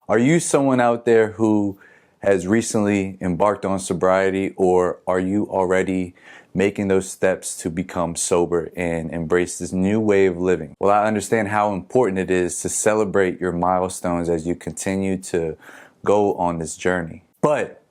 Are you someone out there who has recently embarked on sobriety, or are you already making those steps to become sober and embrace this new way of living? Well, I understand how important it is to celebrate your milestones as you continue to go on this journey. But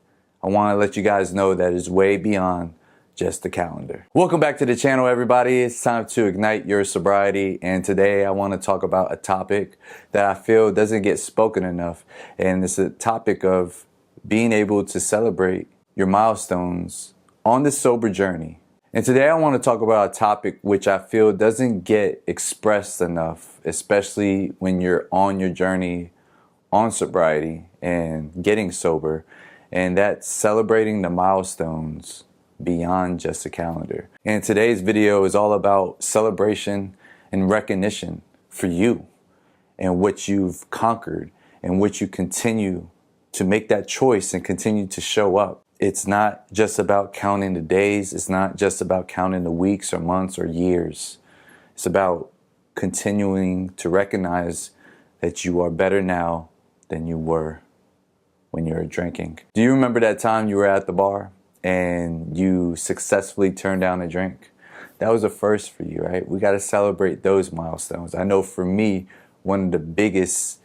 I want to let you guys know that it's way beyond just the calendar. Welcome back to the channel, everybody. It's time to ignite your sobriety, and today I want to talk about a topic that I feel doesn't get spoken enough, and it's a topic of being able to celebrate your milestones on this sober journey. And today I want to talk about a topic which I feel doesn't get expressed enough, especially when you're on your journey on sobriety and getting sober, and that's celebrating the milestones beyond just a calendar. And today's video is all about celebration and recognition for you and what you've conquered and what you continue to make that choice and continue to show up. It's not just about counting the days. It's not just about counting the weeks or months or years. It's about continuing to recognize that you are better now than you were when you were drinking. Do you remember that time you were at the bar and you successfully turned down a drink? That was a first for you, right? We got to celebrate those milestones. I know for me, one of the biggest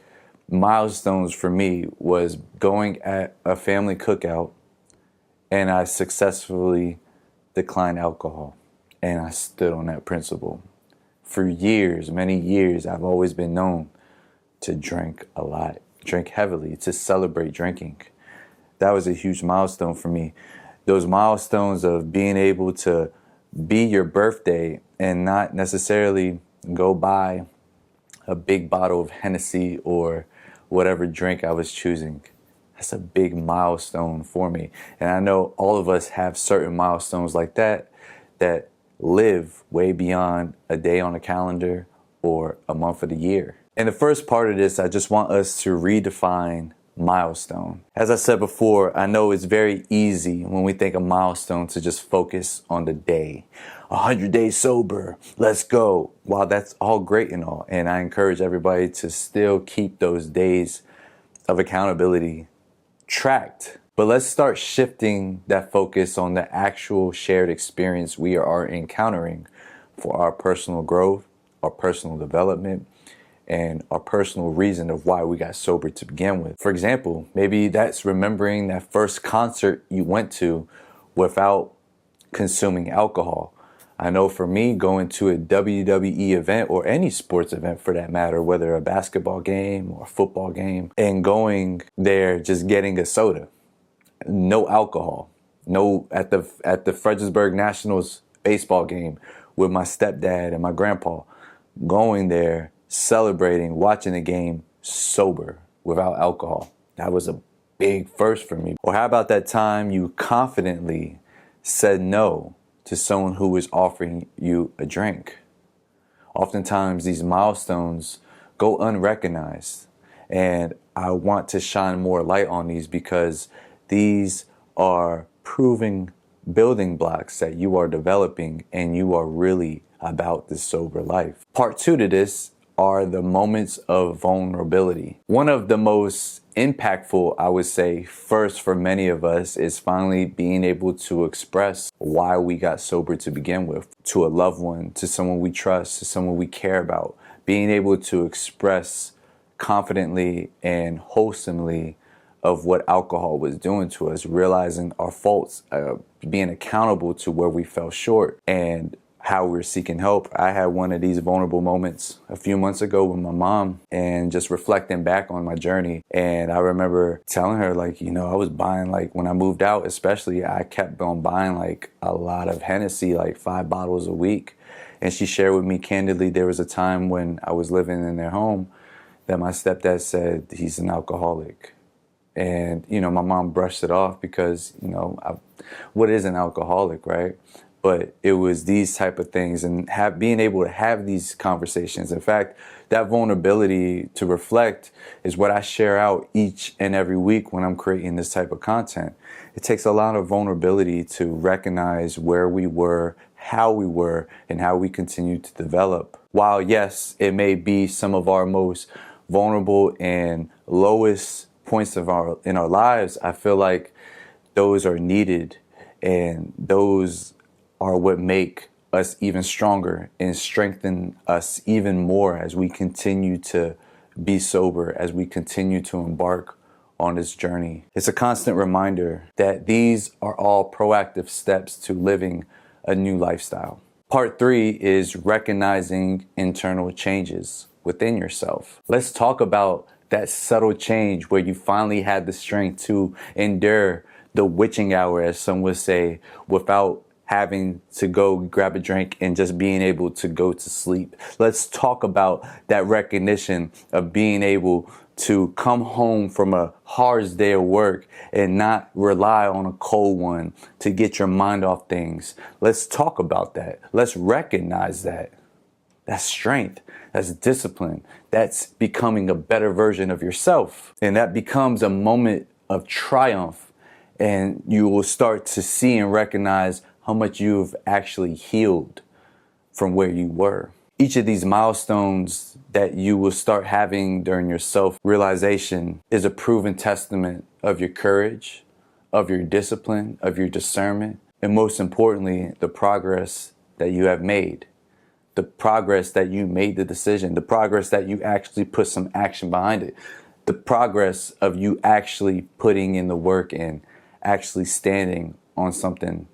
milestones for me was going at a family cookout, and I successfully declined alcohol, and I stood on that principle. For years, many years, I've always been known to drink a lot, drink heavily, to celebrate drinking. That was a huge milestone for me. Those milestones of being able to be your birthday and not necessarily go buy a big bottle of Hennessy or whatever drink I was choosing. That's a big milestone for me. And I know all of us have certain milestones like that that live way beyond a day on a calendar or a month of the year. In the first part of this, I just want us to redefine milestone. As I said before, I know it's very easy when we think of milestone to just focus on the day. 100 days sober, let's go. While that's all great and all, and I encourage everybody to still keep those days of accountability tracked. But let's start shifting that focus on the actual shared experience we are encountering for our personal growth, our personal development, and our personal reason of why we got sober to begin with. For example, maybe that's remembering that first concert you went to without consuming alcohol. I know for me, going to a WWE event or any sports event for that matter, whether a basketball game or a football game, and going there just getting a soda, no alcohol, no at the Fredericksburg Nationals baseball game with my stepdad and my grandpa, going there, celebrating, watching the game sober without alcohol. That was a big first for me. Or how about that time you confidently said no to someone who was offering you a drink? Oftentimes these milestones go unrecognized, and I want to shine more light on these because these are proving building blocks that you are developing and you are really about this sober life. Part two to this are the moments of vulnerability. One of the most impactful, I would say, first for many of us is finally being able to express why we got sober to begin with, to a loved one, to someone we trust, to someone we care about. Being able to express confidently and wholesomely of what alcohol was doing to us, realizing our faults, being accountable to where we fell short, and how we're seeking help. I had one of these vulnerable moments a few months ago with my mom, and just reflecting back on my journey. And I remember telling her, like, you know, I was buying, like, when I moved out especially, I kept on buying like a lot of Hennessy, like 5 bottles a week. And she shared with me candidly, there was a time when I was living in their home that my stepdad said he's an alcoholic. And, you know, my mom brushed it off because, you know, what is an alcoholic, right? But it was these type of things, and being able to have these conversations. In fact, that vulnerability to reflect is what I share out each and every week when I'm creating this type of content. It takes a lot of vulnerability to recognize where we were, how we were, and how we continue to develop. While yes, it may be some of our most vulnerable and lowest points of in our lives, I feel like those are needed, and those are what make us even stronger and strengthen us even more as we continue to be sober, as we continue to embark on this journey. It's a constant reminder that these are all proactive steps to living a new lifestyle. Part 3 is recognizing internal changes within yourself. Let's talk about that subtle change where you finally had the strength to endure the witching hour, as some would say, without having to go grab a drink and just being able to go to sleep. Let's talk about that recognition of being able to come home from a hard day of work and not rely on a cold one to get your mind off things. Let's talk about that. Let's recognize that. That's strength. That's discipline. That's becoming a better version of yourself. And that becomes a moment of triumph. And you will start to see and recognize how much you've actually healed from where you were. Each of these milestones that you will start having during your self-realization is a proven testament of your courage, of your discipline, of your discernment, and most importantly, the progress that you have made. The progress that you made the decision, the progress that you actually put some action behind it, the progress of you actually putting in the work and actually standing on something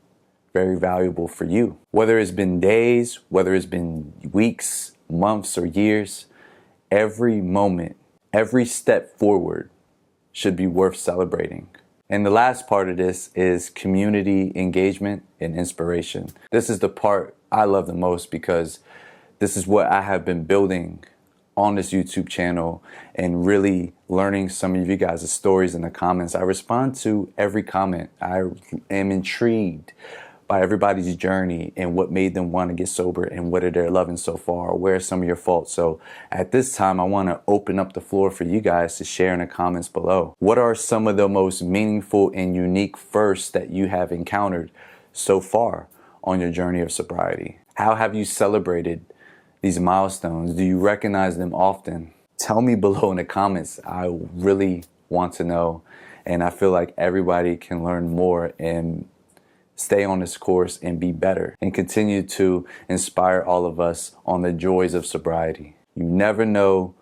very valuable for you. Whether it's been days, whether it's been weeks, months, or years, every moment, every step forward should be worth celebrating. And the last part of this is community engagement and inspiration. This is the part I love the most because this is what I have been building on this YouTube channel and really learning some of you guys' stories in the comments. I respond to every comment. I am intrigued by everybody's journey and what made them want to get sober and what are they loving so far, where are some of your faults. So at this time, I want to open up the floor for you guys to share in the comments below. What are some of the most meaningful and unique firsts that you have encountered so far on your journey of sobriety? How have you celebrated these milestones? Do you recognize them often? Tell me below in the comments. I really want to know, and I feel like everybody can learn more and stay on this course and be better and continue to inspire all of us on the joys of sobriety. You never know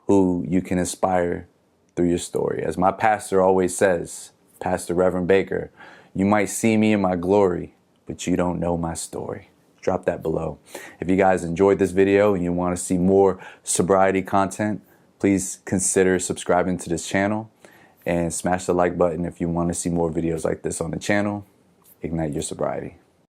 who you can inspire through your story. As my pastor always says, Pastor Reverend Baker, you might see me in my glory, but you don't know my story. Drop that below. If you guys enjoyed this video and you want to see more sobriety content, please consider subscribing to this channel and smash the like button if you want to see more videos like this on the channel. Ignite your sobriety.